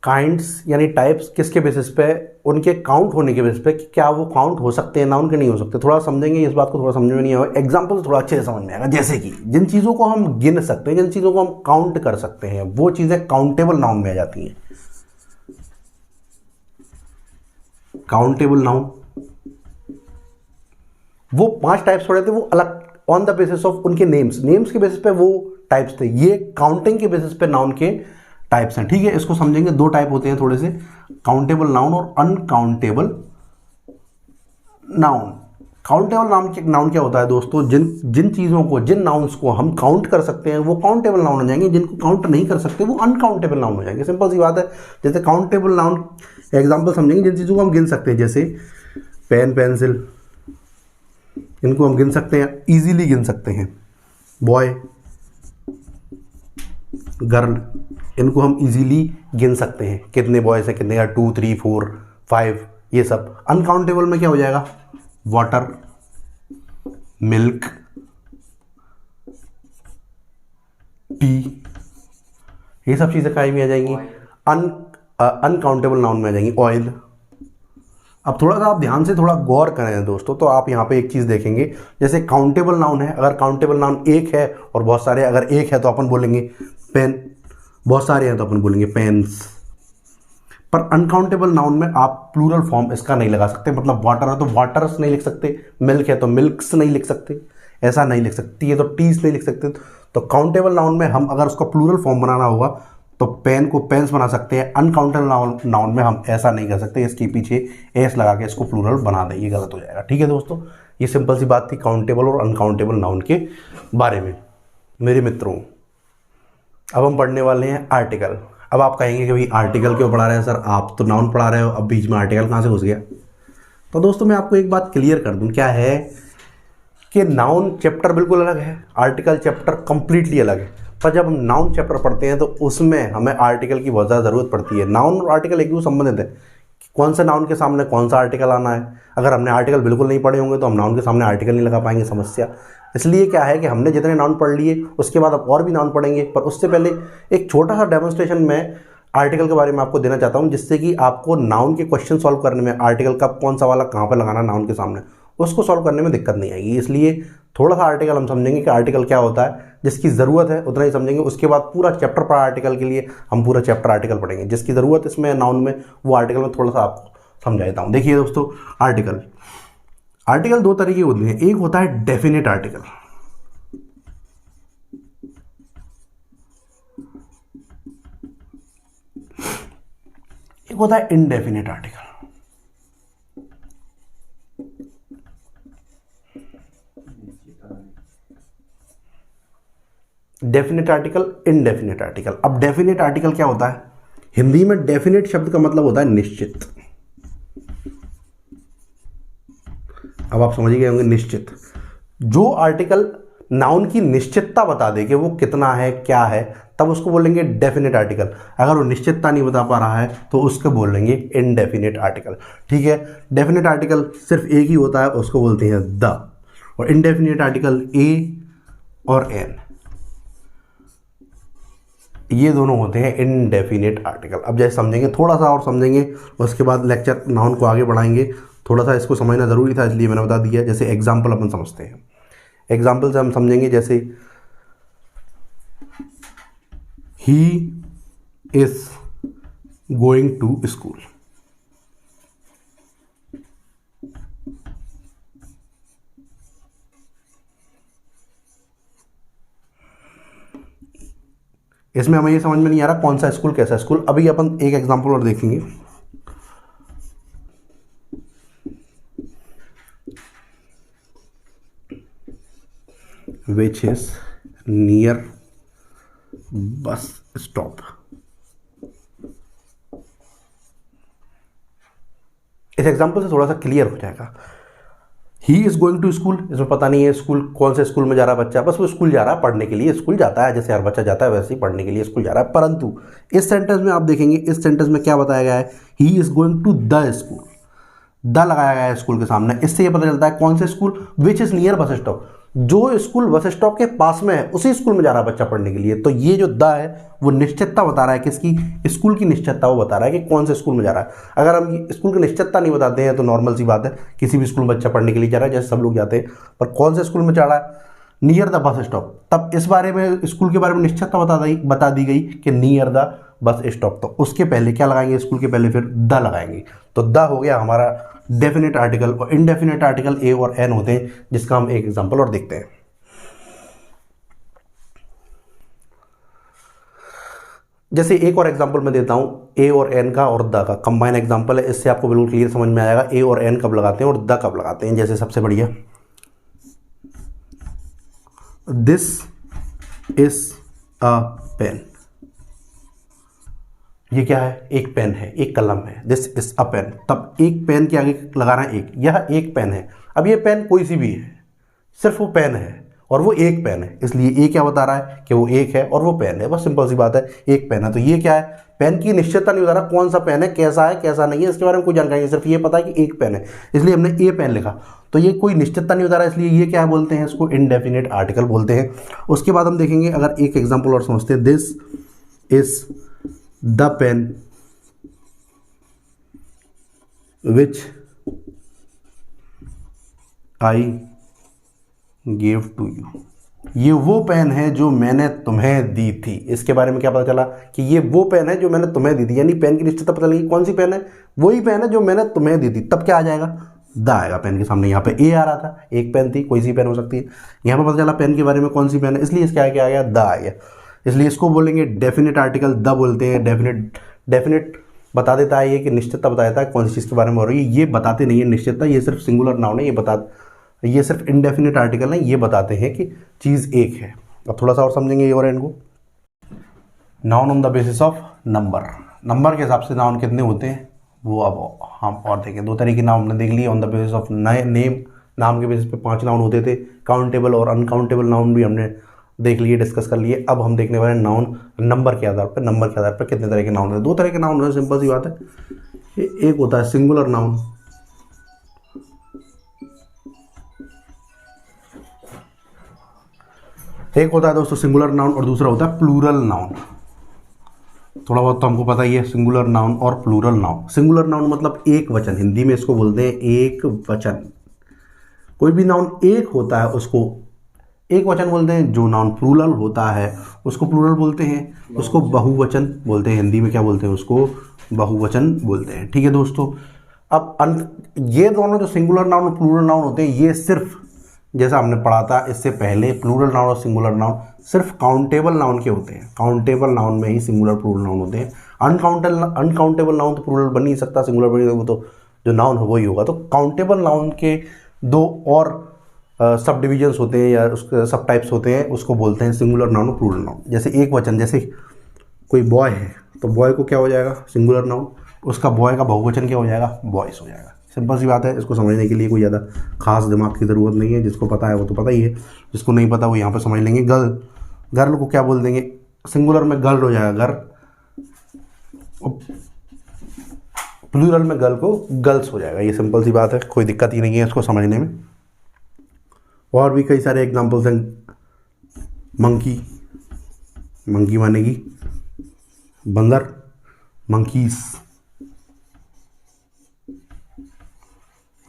काइंड्स यानी टाइप्स किसके बेसिस पे, उनके काउंट होने के बेसिस पे कि क्या वो काउंट हो सकते हैं नाउन के नहीं हो सकते। थोड़ा समझेंगे, इस बात को थोड़ा समझ में नहीं आएगा, एग्जांपल से थोड़ा अच्छे से समझ में आएगा। जैसे कि जिन चीज़ों को हम गिन सकते हैं, जिन चीज़ों को हम काउंट कर सकते हैं, वो चीज़ें काउंटेबल नाउन में आ जाती हैं। काउंटेबल नाउन वो 5 टाइप्स पढ़े थे, वो अलग ऑन द बेसिस ऑफ उनके नेम्स के बेसिस पे वो टाइप्स थे। ये काउंटिंग के बेसिस पे नाउन के टाइप्स हैं। ठीक है, इसको समझेंगे। 2 टाइप होते हैं थोड़े से, काउंटेबल नाउन और अनकाउंटेबल नाउन। काउंटेबल नाउन क्या होता है दोस्तों, जिन चीज़ों को, जिन नाउन्स को हम काउंट कर सकते हैं वो काउंटेबल नाउन हो जाएंगे, जिनको काउंट नहीं कर सकते वो अनकाउंटेबल नाउन हो जाएंगे। सिंपल सी बात है। जैसे काउंटेबल नाउन एग्जाम्पल समझेंगे, जिन चीज़ों को हम गिन सकते हैं, जैसे पेन, पेंसिल, इनको हम गिन सकते हैं, ईजिली गिन सकते हैं। बॉय, गर्ल, इनको हम इजीली गिन सकते हैं, कितने बॉयज हैं, कितने का, 2, 3, 4, 5, ये सब। अनकाउंटेबल में क्या हो जाएगा, वाटर, मिल्क, टी, ये सब चीज़ें कहीं भी आ जाएंगी, अनकाउंटेबल नाउन में आ जाएंगी। ऑयल। अब थोड़ा सा आप ध्यान से थोड़ा गौर करें दोस्तों, तो आप यहाँ पे एक चीज़ देखेंगे, जैसे काउंटेबल नाउन है, अगर काउंटेबल नाउन एक है और बहुत सारे, अगर एक है तो अपन बोलेंगे पेन, बहुत सारे हैं तो अपन बोलेंगे पेन्स। पर अनकाउंटेबल नाउन में आप प्लूरल फॉर्म इसका नहीं लगा सकते, मतलब वाटर है तो वाटर्स नहीं लिख सकते, मिल्क है तो मिल्क्स नहीं लिख सकते, ऐसा नहीं लिख सकते, टी है तो टीज नहीं लिख सकते। तो काउंटेबल नाउन में हम अगर उसका प्लूरल फॉर्म बनाना होगा तो पेन को पेन्स बना सकते हैं। अनकाउंटेबल नाउन में हम ऐसा नहीं कर सकते, इसके पीछे एस लगा के इसको प्लूरल बना दें, ये गलत हो जाएगा। ठीक है दोस्तों, ये सिंपल सी बात थी काउंटेबल और अनकाउंटेबल नाउन के बारे में। मेरे मित्रों, अब हम पढ़ने वाले हैं आर्टिकल। अब आप कहेंगे कि भाई आर्टिकल क्यों पढ़ा रहे हैं सर, आप तो नाउन पढ़ा रहे हो, अब बीच में आर्टिकल कहाँ से घुस गया। तो दोस्तों मैं आपको एक बात क्लियर कर दूं, क्या है कि नाउन चैप्टर बिल्कुल अलग है, आर्टिकल चैप्टर कंप्लीटली अलग है। पर जब हम नाउन चैप्टर पढ़ते हैं तो उसमें हमें आर्टिकल की बहुत ज़्यादा ज़रूरत पड़ती है। नाउन और आर्टिकल एक दूसरे संबंधित है, कौन से नाउन के सामने कौन सा आर्टिकल आना है। अगर हमने आर्टिकल बिल्कुल नहीं पढ़े होंगे तो हम नाउन के सामने आर्टिकल नहीं लगा पाएंगे, समस्या। इसलिए क्या है कि हमने जितने नाउन पढ़ लिए उसके बाद अब और भी नाउन पढ़ेंगे, पर उससे पहले एक छोटा सा डेमोन्स्ट्रेशन मैं आर्टिकल के बारे में आपको देना चाहता हूं, जिससे कि आपको नाउन के क्वेश्चन सॉल्व करने में आर्टिकल का कौन सा वाला कहाँ पर लगाना नाउन के सामने, उसको सॉल्व करने में दिक्कत नहीं आएगी। इसलिए थोड़ा सा आर्टिकल हम समझेंगे कि आर्टिकल क्या होता है, जिसकी ज़रूरत है उतना ही समझेंगे। उसके बाद पूरा चैप्टर पढ़ा आर्टिकल के लिए, हम पूरा चैप्टर आर्टिकल पढ़ेंगे। जिसकी ज़रूरत इसमें नाउन में, वो आर्टिकल में थोड़ा सा आपको समझा देता हूँ। देखिए दोस्तों, आर्टिकल 2 तरीके होते हैं। एक होता है डेफिनेट आर्टिकल, एक होता है indefinite article. Definite article, indefinite article. अब डेफिनेट आर्टिकल क्या होता है, हिंदी में डेफिनेट शब्द का मतलब होता है निश्चित। अब आप समझ गए होंगे, निश्चित। जो आर्टिकल नाउन की निश्चितता बता दे कि वो कितना है, क्या है, तब उसको बोलेंगे डेफिनेट आर्टिकल। अगर वो निश्चितता नहीं बता पा रहा है तो उसको बोलेंगे इनडेफिनेट आर्टिकल। ठीक है, डेफिनेट आर्टिकल सिर्फ एक ही होता है, उसको बोलते हैं द, और इनडेफिनेट आर्टिकल ए और एन। ये दोनों होते हैं इनडेफिनेट आर्टिकल। अब जैसे समझेंगे, थोड़ा सा और समझेंगे, उसके बाद लेक्चर नाउन को आगे बढ़ाएंगे। थोड़ा सा इसको समझना ज़रूरी था, इसलिए मैंने बता दिया। जैसे एग्जाम्पल अपन समझते हैं, एग्जाम्पल से हम समझेंगे। जैसे ही इज गोइंग टू स्कूल। इसमें हमें ये समझ में नहीं आ रहा कौन सा स्कूल कैसा स्कूल। अभी अपन एक एग्जाम्पल और देखेंगे। Which is near bus stop. इस एग्जाम्पल से थोड़ा सा क्लियर हो जाएगा। He is going to school, इसमें पता नहीं है स्कूल कौन से स्कूल में जा रहा है बच्चा, बस वो स्कूल जा रहा है, पढ़ने के लिए स्कूल जाता है, जैसे हर बच्चा जाता है वैसे ही पढ़ने के लिए स्कूल जा रहा है। परंतु इस सेंटेंस में आप देखेंगे, इस सेंटेंस में क्या बताया गया है, he is going to the school. The लगाया गया है स्कूल के सामने। इससे ये पता चलता है कौन से school, which is near bus stop, जो स्कूल बस स्टॉप के पास में है उसी स्कूल में जा रहा है बच्चा पढ़ने के लिए। तो ये जो द है वो निश्चितता बता रहा है, किसकी, स्कूल की निश्चितता वो बता रहा है कि कौन से स्कूल में जा रहा है। अगर हम स्कूल की निश्चितता नहीं बताते हैं तो नॉर्मल सी बात है, किसी भी स्कूल में बच्चा पढ़ने के लिए जा रहा है, जैसे सब लोग जाते हैं, पर कौन से स्कूल में जा रहा है, नियर द बस स्टॉप। तब इस बारे में, स्कूल के बारे में निश्चितता बता दी गई कि नियर द बस स्टॉप। तो उसके पहले क्या लगाएंगे, स्कूल के पहले फिर द लगाएंगे। तो द हो गया हमारा डेफिनेट आर्टिकल। और इनडेफिनेट आर्टिकल ए और एन होते हैं, जिसका हम एक एग्जाम्पल और देखते हैं। जैसे एक और एग्जांपल मैं देता हूं, ए और एन का और द का कंबाइन एग्जांपल है। इससे आपको बिल्कुल क्लियर समझ में आएगा ए और एन कब लगाते हैं और द कब लगाते हैं। जैसे सबसे बढ़िया, दिस इज अ पेन। ये क्या है, एक पेन है, एक कलम है, दिस इज अ पेन। तब एक पेन के आगे लगाना एक, यह एक पेन है। अब ये पेन कोई सी भी है, सिर्फ वो पेन है और वो एक पेन है, इसलिए ए क्या बता रहा है कि वो एक है और वो पेन है। बस सिंपल सी बात है, एक पेन है। तो ये क्या है, पेन की निश्चितता नहीं बता रहा कौन सा पेन है, कैसा नहीं है, इसके बारे में कोई जानकारी नहीं, सिर्फ ये पता है कि एक पेन है, इसलिए हमने ए पेन लिखा। तो ये कोई निश्चितता नहीं बता रहा, इसलिए ये क्या बोलते हैं, इसको इनडेफिनेट आर्टिकल बोलते हैं। उसके बाद हम देखेंगे, अगर एक एग्जाम्पल और समझते हैं, this is the pen which I give to you. ये वो पेन है जो मैंने तुम्हें दी थी। इसके बारे में क्या पता चला कि ये वो पेन है जो मैंने तुम्हें दी थी, यानी पेन की निश्चितता पता लगी कौन सी पेन है, वही पेन है जो मैंने तुम्हें दी थी। तब क्या आ जाएगा, द आएगा पेन के सामने। यहाँ पे ए आ रहा था, एक पेन थी, कोई सी पेन हो सकती है। यहाँ पे पता चला पेन के बारे में कौन सी पेन है, इसलिए इसके आगे आ गया द आ गया। इसलिए इसको बोलेंगे डेफिनेट आर्टिकल, द बोलते हैं। डेफिनेट बता देता है ये कि निश्चितता बता देता है कौन सी चीज़ के बारे में हो रही है। ये बताते नहीं है निश्चितता, ये सिर्फ सिंगुलर नाउन है, ये सिर्फ इनडेफिनेट आर्टिकल है, ये बताते हैं कि चीज़ एक है। अब थोड़ा सा और समझेंगे ये और एन को। Noun on the basis of number, number के हिसाब से नाउन कितने होते हैं वो अब हम और देखें। दो तरह के नाउन हमने देख लिए। On the basis of name, नाम के बेसिस पे 5 नाउन होते थे। काउंटेबल और अनकाउंटेबल नाउन भी हमने देख लिए, डिस्कस कर लिए। अब हम देखने वाले नाउन नंबर के आधार पर। नंबर के आधार पर कितने तरह के नाउन होते हैं, 2 तरह के नाउन होते हैं, सिंपल सी बात है। एक होता है सिंगुलर नाउन, एक होता है दोस्तों सिंगुलर नाउन, और दूसरा होता है प्लूरल नाउन। थोड़ा बहुत तो हमको पता ही है सिंगुलर नाउन और प्लूरल नाउन। सिंगुलर नाउन मतलब एक वचन, हिंदी में इसको बोलते हैं एक वचन। कोई भी नाउन एक होता है उसको एक वचन बोलते हैं। जो नाउन प्लूरल होता है उसको प्लूरल बोलते हैं, उसको बहुवचन बोलते हैं। हिंदी में क्या बोलते हैं, उसको बहुवचन बोलते हैं। ठीक है दोस्तों। अब ये दोनों जो सिंगुलर नाउन और प्लूरल नाउन होते हैं, ये सिर्फ जैसा हमने पढ़ा था इससे पहले, प्लूरल नाउन और सिंगुलर नाउन सिर्फ काउंटेबल नाउन के होते हैं। काउंटेबल नाउन में ही सिंगुलर प्लूरल नाउन होते हैं। अनकाउंटेबल नाउन तो प्लूरल बन नहीं सकता, सिंगुलर बन नहीं सकता, वो तो जो नाउन है वही होगा। तो काउंटेबल नाउन के 2 और सब डिविजन्स होते हैं या उसके सब टाइप्स होते हैं, उसको बोलते हैं सिंगुलर नाउन और प्लूरल नाउन। जैसे एक वचन, जैसे कोई बॉय है तो बॉय को क्या हो जाएगा, सिंगुलर नाउन, उसका बॉय का बहुवचन क्या हो जाएगा, बॉयज हो जाएगा। सिंपल सी बात है, इसको समझने के लिए कोई ज़्यादा खास दिमाग की ज़रूरत नहीं है। जिसको पता है वो तो पता ही है, जिसको नहीं पता वो यहाँ पे समझ लेंगे। गर्ल को क्या बोल देंगे, सिंगुलर में गर्ल हो जाएगा गर्ल, प्लूरल में गर्ल को गर्ल्स हो जाएगा। ये सिंपल सी बात है, कोई दिक्कत ही नहीं है इसको समझने में। और भी कई सारे एग्जांपल्स हैं। मंकी, मंकी मानेगी बंदर, मंकीज,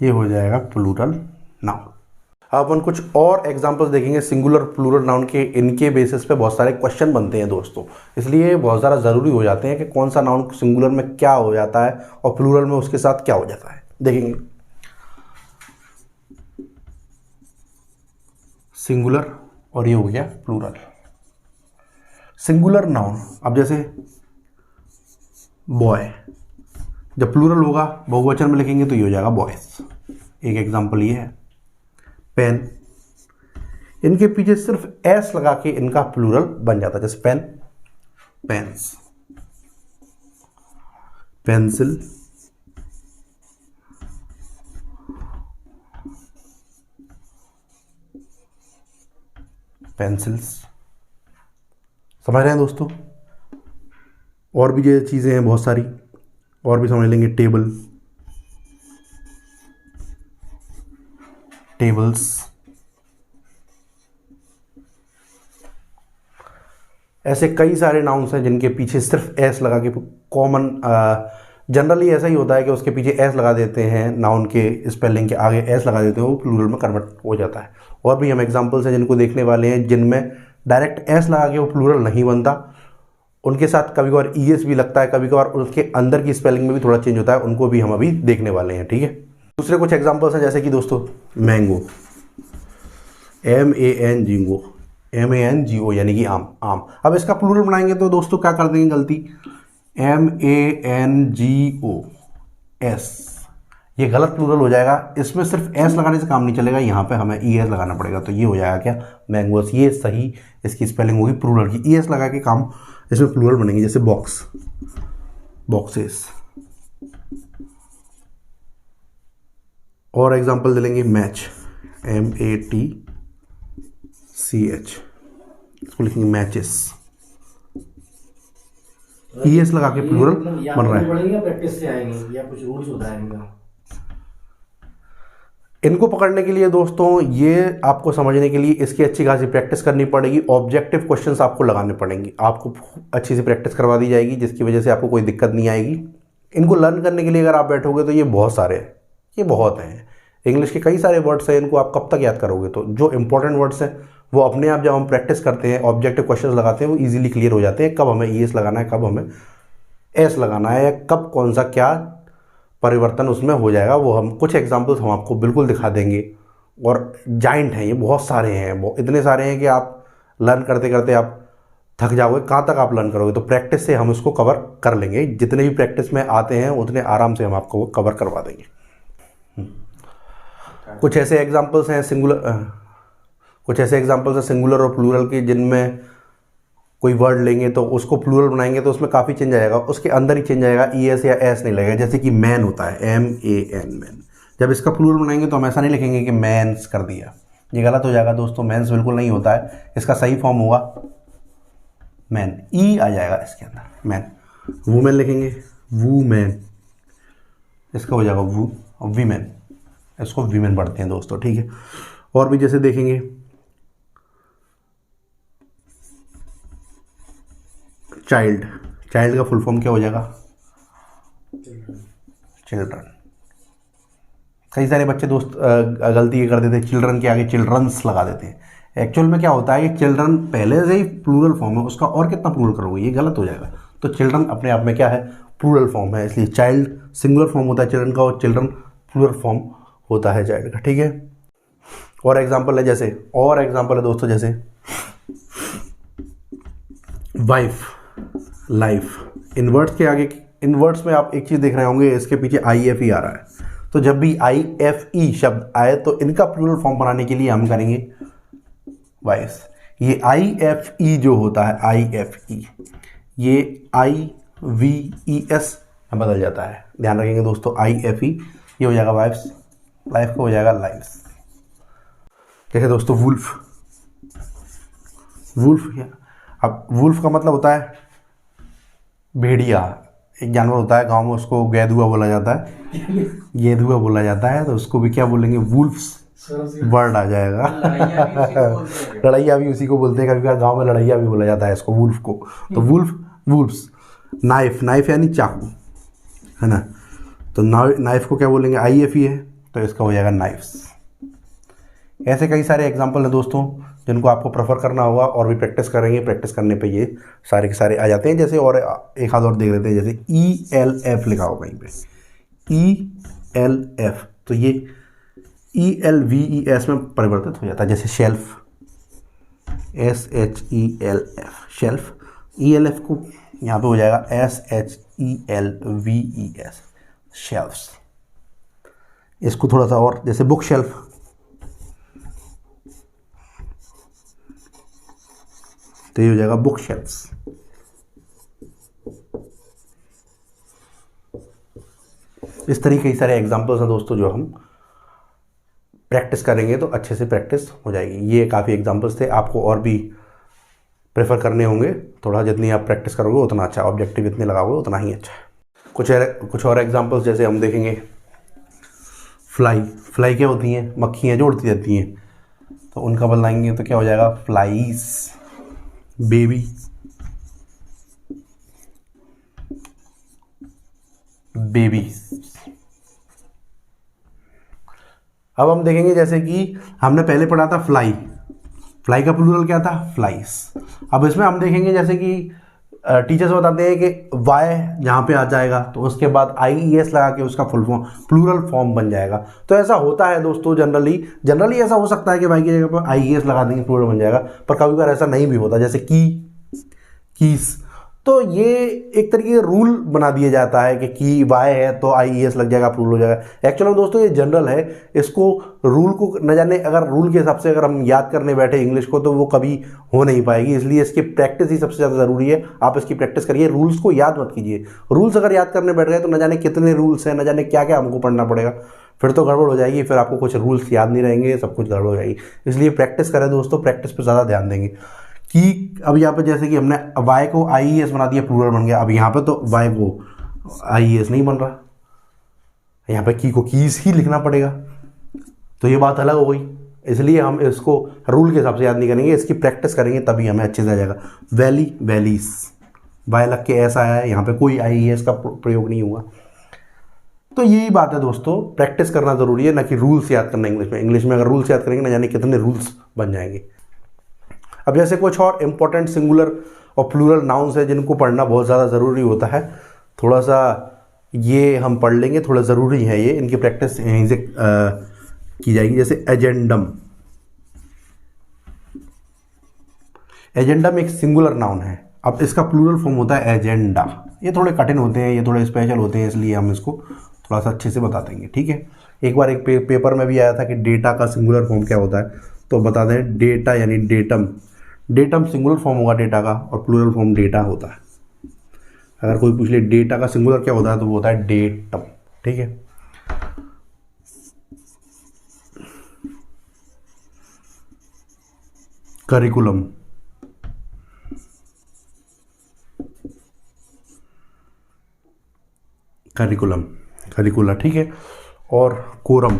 ये हो जाएगा प्लूरल नाउन। अब अपन कुछ और एग्जांपल्स देखेंगे सिंगुलर प्लूरल नाउन के। इनके बेसिस पे बहुत सारे क्वेश्चन बनते हैं दोस्तों, इसलिए बहुत ज़्यादा ज़रूरी हो जाते हैं कि कौन सा नाउन सिंगुलर में क्या हो जाता है और प्लूरल में उसके साथ क्या हो जाता है। देखेंगे सिंगुलर और ये हो गया प्लूरल। सिंगुलर नाउन, अब जैसे बॉय, जब प्लूरल होगा बहुवचन में लिखेंगे तो ये हो जाएगा बॉयज। एक एग्जांपल ये है। पेन, इनके पीछे सिर्फ एस लगा के इनका प्लूरल बन जाता है, जैसे पेन, पेन्स, पेंसिल, पेंसिल्स। समझ रहे हैं दोस्तों? और भी ये चीज़ें हैं बहुत सारी, और भी समझ लेंगे। टेबल, टेबल्स, ऐसे कई सारे नाउन्स हैं जिनके पीछे सिर्फ एस लगा के कॉमन, जनरली ऐसा ही होता है कि उसके पीछे एस लगा देते हैं, नाउन के स्पेलिंग के आगे एस लगा देते हैं, वो प्लूरल में कन्वर्ट हो जाता है। और भी हम एग्जांपल्स हैं जिनको देखने वाले हैं जिनमें डायरेक्ट एस लगा के वो प्लूरल नहीं बनता, उनके साथ कभी कभार ईएस भी लगता है, कभी कभार उसके अंदर की स्पेलिंग में भी थोड़ा चेंज होता है, उनको भी हम अभी देखने वाले हैं। ठीक है, दूसरे कुछ एग्जांपल्स हैं जैसे कि दोस्तों मैंगो, MANGO, MANGO यानी कि आम, आम। अब इसका प्लूरल बनाएंगे तो दोस्तों क्या कर देंगे गलती, MANGOS, ये गलत प्लूरल हो जाएगा। इसमें सिर्फ एस लगाने से काम नहीं चलेगा, यहाँ पे हमें ES लगाना पड़ेगा, तो ये हो जाएगा क्या, मैंगोस। ये सही इसकी स्पेलिंग होगी प्लूरल की, ES लगा के काम इसमें प्लूरल बनेंगे। जैसे बॉक्स, बॉक्सेस। और एग्जांपल दे लेंगे मैच, MATCH, इसको लिखेंगे मैचेस, ES लगा के प्लूरल बन रहा है। पढ़ेंगे प्रैक्टिस से आएंगे या कुछ रूल्स होता है इनका? इनको पकड़ने के लिए दोस्तों, ये आपको समझने के लिए इसकी अच्छी खासी प्रैक्टिस करनी पड़ेगी। ऑब्जेक्टिव क्वेश्चंस आपको लगाने पड़ेंगे, आपको अच्छी से प्रैक्टिस करवा दी जाएगी, जिसकी वजह से आपको कोई दिक्कत नहीं आएगी। इनको लर्न करने के लिए अगर आप बैठोगे तो ये बहुत सारे हैं, ये बहुत हैं। इंग्लिश के कई सारे वर्ड्स हैं, इनको आप कब तक याद करोगे? तो जो इंपॉर्टेंट वर्ड्स हैं वो अपने आप जब हम प्रैक्टिस करते हैं, ऑब्जेक्टिव क्वेश्चंस लगाते हैं, वो इजीली क्लियर हो जाते हैं। कब हमें ES लगाना है, कब हमें एस लगाना है, या कब कौन सा क्या परिवर्तन उसमें हो जाएगा, वो हम कुछ एग्जांपल्स हम आपको बिल्कुल दिखा देंगे। और जाइंट हैं ये, बहुत सारे हैं, इतने सारे हैं कि आप लर्न करते करते आप थक जाओगे। कहाँ तक आप लर्न करोगे? तो प्रैक्टिस से हम उसको कवर कर लेंगे। जितने भी प्रैक्टिस में आते हैं उतने आराम से हम आपको वो कवर करवा देंगे। कुछ ऐसे एग्जांपल्स हैं सिंगुलर और प्लूरल के, जिनमें कोई वर्ड लेंगे तो उसको प्लूरल बनाएंगे तो उसमें काफ़ी चेंज आएगा, उसके अंदर ही चेंज आएगा, ES या S नहीं लगेगा। जैसे कि मैन होता है, MAN, मैन। जब इसका प्लूरल बनाएंगे तो हम ऐसा नहीं लिखेंगे कि मैंस कर दिया, ये गलत हो जाएगा दोस्तों। मैंस बिल्कुल नहीं होता है, इसका सही फॉर्म होगा मैन, E आ जाएगा इसके अंदर, मैन। वुमेन लिखेंगे, वुमेन, इसका हो जाएगा वीमेन, इसको वीमेन पढ़ते हैं दोस्तों। ठीक है, और भी जैसे देखेंगे चाइल्ड, चाइल्ड का फुल फॉर्म क्या हो जाएगा, चिल्ड्रन। कई सारे बच्चे दोस्त गलती ये कर देते हैं, चिल्ड्रन के आगे चिल्ड्रंस लगा देते हैं। एक्चुअल में क्या होता है कि चिल्ड्रन पहले से ही प्लूरल फॉर्म है, उसका और कितना प्लूरल करोगे, ये गलत हो जाएगा। तो चिल्ड्रन अपने आप में क्या है, प्लूरल फॉर्म है, इसलिए चाइल्ड सिंगुलर फॉर्म होता है चिल्ड्रन का, और चिल्ड्रन प्लूरल फॉर्म होता है चाइल्ड का। ठीक है, और एग्जाम्पल है दोस्तों, जैसे वाइफ, लाइफ। इन वर्ड्स के आगे, इन वर्ड्स में आप एक चीज़ देख रहे होंगे, इसके पीछे IFE आ रहा है। तो जब भी IFE शब्द आए तो इनका प्लूरल फॉर्म बनाने के लिए हम करेंगे वाइफ्स। ये IFE जो होता है, IFE, ये IVES में बदल जाता है, ध्यान रखेंगे दोस्तों। IFE ये हो जाएगा वाइफ्स, लाइफ को हो जाएगा लाइफ्स। जैसे दोस्तों वुल्फ, अब वुल्फ का मतलब होता है भेड़िया। एक जानवर होता है गांव में, उसको गैदुआ बोला जाता है, गेदुआ बोला जाता है, तो उसको भी क्या बोलेंगे, वुल्फ्स वर्ड आ जाएगा। लड़ैया भी उसी को बोलते हैं, कभी कभी गांव में लड़ैया भी बोला जाता है इसको, वुल्फ को। तो वुल्फ्स, नाइफ, नाइफ यानी चाकू, है ना। तो नाइफ को क्या बोलेंगे, IF ही है, तो इसका हो जाएगा नाइफ्स। ऐसे कई सारे एग्जाम्पल हैं दोस्तों जिनको आपको प्रेफर करना होगा और भी प्रैक्टिस करेंगे, प्रैक्टिस करने पे ये सारे के सारे आ जाते हैं। जैसे और एक आध और देख लेते हैं, जैसे ELF लिखा होगा कहीं पे, ELF, तो ये ELVES में परिवर्तित हो जाता है। जैसे शेल्फ, SHELF, शेल्फ। ELF को यहाँ पे हो जाएगा SHELVES, शेल्फ्स। इसको थोड़ा सा और, जैसे बुक शेल्फ, तो ये हो जाएगा बुक शेल्फ्स। इस तरीके के सारे एग्जाम्पल्स हैं दोस्तों जो हम प्रैक्टिस करेंगे तो अच्छे से प्रैक्टिस हो जाएगी। ये काफ़ी एग्जाम्पल्स थे, आपको और भी प्रेफर करने होंगे। थोड़ा जितनी आप प्रैक्टिस करोगे उतना अच्छा, ऑब्जेक्टिव इतने लगाओगे उतना ही अच्छा है। कुछ और एग्जाम्पल्स जैसे हम देखेंगे, फ्लाई। फ्लाई क्या होती हैं, मक्खियाँ जो उड़ती रहती हैं, तो उनका बनाएंगे तो क्या हो जाएगा, फ्लाइज। Baby, baby. अब हम देखेंगे जैसे कि हमने पहले पढ़ा था फ्लाई, फ्लाई का प्लूरल क्या था, फ्लाइज। अब इसमें हम देखेंगे जैसे कि टीचर्स बताते हैं कि वाई यहाँ पे आ जाएगा तो उसके बाद IES लगा के उसका फुल फॉर्म, प्लूरल फॉर्म बन जाएगा। तो ऐसा होता है दोस्तों, जनरली ऐसा हो सकता है कि वाई की जगह पर IES लगा देंगे, प्लूरल बन जाएगा, पर कभी बार ऐसा नहीं भी होता। जैसे कीस, तो ये एक तरीके से रूल बना दिया जाता है कि की वाई है तो IES लग जाएगा, प्लूरल हो जाएगा। एक्चुअली में दोस्तों ये जनरल है, इसको रूल को न जाने, अगर रूल के हिसाब से अगर हम याद करने बैठे इंग्लिश को तो वो कभी हो नहीं पाएगी। इसलिए इसकी प्रैक्टिस ही सबसे ज़्यादा ज़रूरी है। आप इसकी प्रैक्टिस करिए, रूल्स को याद मत कीजिए। रूल्स अगर याद करने बैठ गए तो न जाने कितने रूल्स हैं, न जाने क्या क्या हमको पढ़ना पड़ेगा, फिर तो गड़बड़ हो जाएगी, फिर आपको कुछ रूल्स याद नहीं रहेंगे, सब कुछ गड़बड़ हो जाएगी। इसलिए प्रैक्टिस करें दोस्तों, प्रैक्टिस पर ज़्यादा ध्यान देंगे। कि अब यहाँ पे जैसे कि हमने वाई को IES बना दिया, प्लूरल बन गया। अब यहाँ पे तो वाई को IES नहीं बन रहा, यहाँ पे की को कीज ही लिखना पड़ेगा, तो ये बात अलग हो गई। इसलिए हम इसको रूल के हिसाब से याद नहीं करेंगे, इसकी प्रैक्टिस करेंगे तभी हमें अच्छे से आ जाएगा। वैली, वैलीज, वाई लग के ऐसा आया है, यहाँ पे कोई IES का प्रयोग नहीं हुआ। तो यही बात है दोस्तों, प्रैक्टिस करना ज़रूरी है, ना कि रूल्स याद करना। इंग्लिश में अगर रूल्स याद करेंगे ना जाने कितने रूल्स बन जाएंगे। अब जैसे कुछ और इम्पोर्टेंट सिंगुलर और प्लूरल नाउन्स है जिनको पढ़ना बहुत ज़्यादा ज़रूरी होता है, थोड़ा सा ये हम पढ़ लेंगे, थोड़ा ज़रूरी है ये, इनकी प्रैक्टिस यहीं से की जाएगी। जैसे एजेंडम, एजेंडम एक सिंगुलर नाउन है। अब इसका प्लूरल फॉर्म होता है एजेंडा। ये थोड़े कठिन होते हैं, ये थोड़े स्पेशल होते हैं, इसलिए हम इसको थोड़ा सा अच्छे से बता देंगे, ठीक है। एक बार एक पेपर में भी आया था कि डेटा का सिंगुलर फॉर्म क्या होता है, तो बता दें, डेटा यानी डेटम। डेटम सिंगुलर फॉर्म होगा डेटा का, और प्लूरल फॉर्म डेटा होता है। अगर कोई पूछ ले डेटा का सिंगुलर क्या होता है, तो वो होता है डेटम, ठीक है। करिकुलम, करिकुलम, करिकुलर, ठीक है। और कोरम,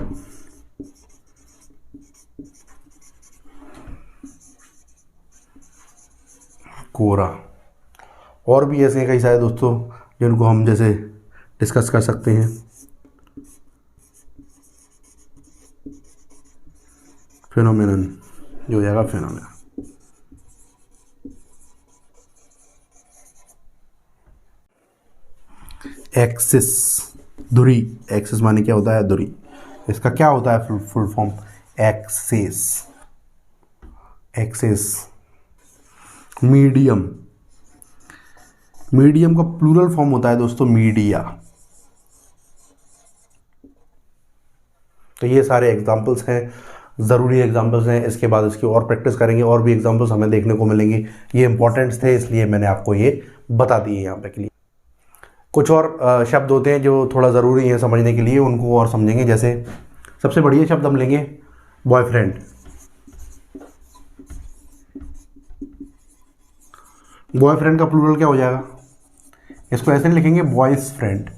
कोरा। और भी ऐसे कई सारे दोस्तों जिनको हम जैसे डिस्कस कर सकते हैं। फिनोमेनन, जो हो जाएगा फिनोमेनन। एक्सिस, धुरी। एक्सिस माने क्या होता है, धुरी। इसका क्या होता है full form, axis, axis. Medium, medium का प्लूरल फॉर्म होता है दोस्तों मीडिया। तो ये सारे एग्जाम्पल्स हैं, ज़रूरी एग्जाम्पल्स हैं। इसके बाद इसकी और प्रैक्टिस करेंगे, और भी एग्जाम्पल्स हमें देखने को मिलेंगे। ये इंपॉर्टेंट्स थे, इसलिए मैंने आपको ये बता दिए यहाँ पे के लिए। कुछ और शब्द होते हैं जो थोड़ा ज़रूरी हैं समझने के लिए, उनको और समझेंगे। जैसे सबसे बढ़िया शब्द हम लेंगे बॉयफ्रेंड। बॉयफ्रेंड का प्लूरल क्या हो जाएगा, इसको ऐसे नहीं लिखेंगे बॉयज़ फ्रेंड,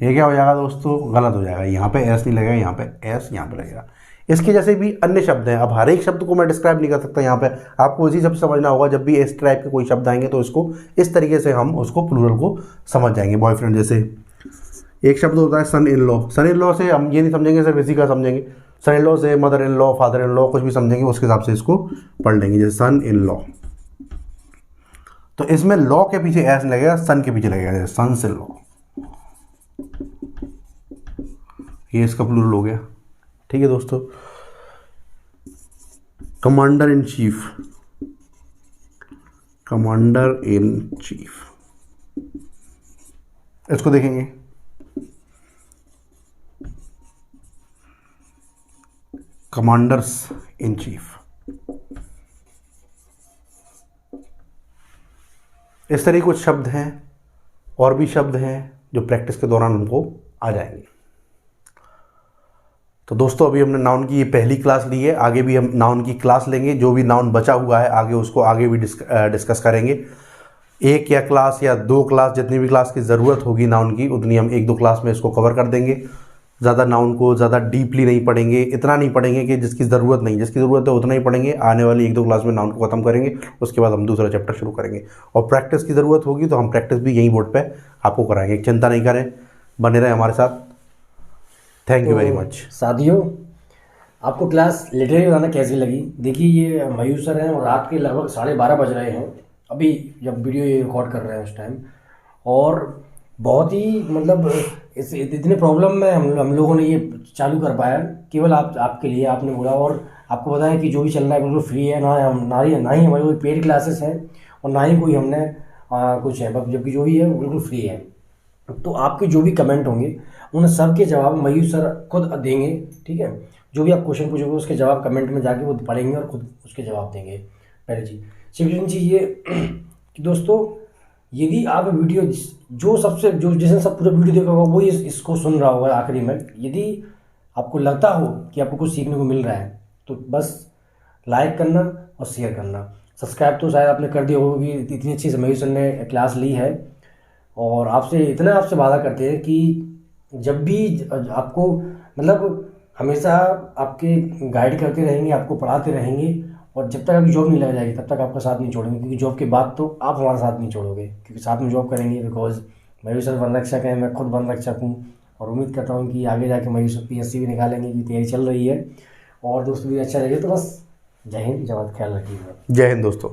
ये क्या हो जाएगा दोस्तों, गलत हो जाएगा। यहाँ पे एस नहीं लगेगा, यहाँ पे एस यहाँ पे लगेगा। इसके जैसे भी अन्य शब्द हैं। अब हर एक शब्द को मैं डिस्क्राइब नहीं कर सकता यहाँ पे, आपको इसी शब्द समझना होगा। जब भी इस टाइप के कोई शब्द आएंगे तो इसको इस तरीके से हम उसको प्लूरल को समझ जाएंगे। बॉयफ्रेंड जैसे एक शब्द होता है सन in law. Sun in law से हम ये नहीं समझेंगे सिर्फ इसी का समझेंगे, सन इन लॉ से mother in law, father in law, कुछ भी समझेंगे उसके हिसाब से इसको पढ़ लेंगे। जैसे सन इन लॉ, तो इसमें लॉ के पीछे एस लगेगा, सन के पीछे लगेगा, जैसे सन्स इन लॉ। ये इसका प्लूरल हो गया। ठीक है दोस्तों। Commander in chief, commander in chief, इसको देखेंगे कमांडर्स इन चीफ। इस तरह कुछ शब्द हैं, और भी शब्द हैं जो प्रैक्टिस के दौरान हमको आ जाएंगे। तो दोस्तों अभी हमने नाउन की ये पहली क्लास ली है, आगे भी हम नाउन की क्लास लेंगे। जो भी नाउन बचा हुआ है आगे उसको आगे भी डिस्कस करेंगे। एक या क्लास या 2 क्लास, जितनी भी क्लास की ज़रूरत होगी नाउन की, उतनी हम 1-2 क्लास में इसको कवर कर देंगे। ज़्यादा नाउन को ज़्यादा डीपली नहीं पढ़ेंगे, इतना नहीं पढ़ेंगे कि जिसकी ज़रूरत नहीं, जिसकी ज़रूरत है उतना ही पढ़ेंगे। आने वाली 1-2 क्लास में नाउन को ख़त्म करेंगे, उसके बाद हम दूसरा चैप्टर शुरू करेंगे। और प्रैक्टिस की ज़रूरत होगी तो हम प्रैक्टिस भी यहीं बोर्ड पे आपको कराएंगे। चिंता नहीं करें, बने रहें हमारे साथ। Thank you very much. साथियों, आपको क्लास लिटरेरी बनाना कैसी लगी? देखिए ये मयूर सर हैं और रात के लगभग 12:30 बज रहे हैं अभी जब वीडियो ये रिकॉर्ड कर रहे हैं उस टाइम। और बहुत ही मतलब इस इतने प्रॉब्लम में हम लोगों ने ये चालू कर पाया केवल आपके लिए। आपने बोला और आपको बताया कि जो भी चल रहा है बिल्कुल फ्री है, ना ही हमारी कोई पेड क्लासेस हैं और ना ही कोई हमने कुछ है, जबकि जो भी है वो बिल्कुल फ्री है। तो आपके जो भी कमेंट होंगे उन सब के जवाब मयूर सर खुद देंगे। ठीक है, जो भी आप क्वेश्चन पूछोगे उसके जवाब कमेंट में जाके वो पढ़ेंगे और खुद उसके जवाब देंगे। पहली चीज़। सेकंड चीज़ ये कि दोस्तों, यदि आप वीडियो जिसने सब पूरा वीडियो देखा होगा वो इसको सुन रहा होगा आखिरी में, यदि आपको लगता हो कि आपको कुछ सीखने को मिल रहा है तो बस लाइक करना और शेयर करना। सब्सक्राइब तो शायद आपने कर दिया होगा कि इतनी अच्छी मयूर सर ने क्लास ली है। और आपसे वादा करते हैं कि जब भी आपको मतलब हमेशा आपके गाइड करते रहेंगे, आपको पढ़ाते रहेंगे। और जब तक आपकी जॉब नहीं लग जाएगी तब तक आपका साथ नहीं छोड़ेंगे, क्योंकि जॉब के बाद तो आप हमारा साथ नहीं छोड़ोगे, क्योंकि साथ में जॉब करेंगे। बिकॉज मयूर सर वन रक्षक हैं, मैं खुद वन रक्षक हूँ और उम्मीद करता हूँ कि आगे जाके मयूर सर PSC भी निकालेंगे की तैयारी चल रही है। और दोस्तों भी अच्छा लगे तो बस जय हिंद, जय भारत, ख्याल रखिएगा। जय हिंद दोस्तों।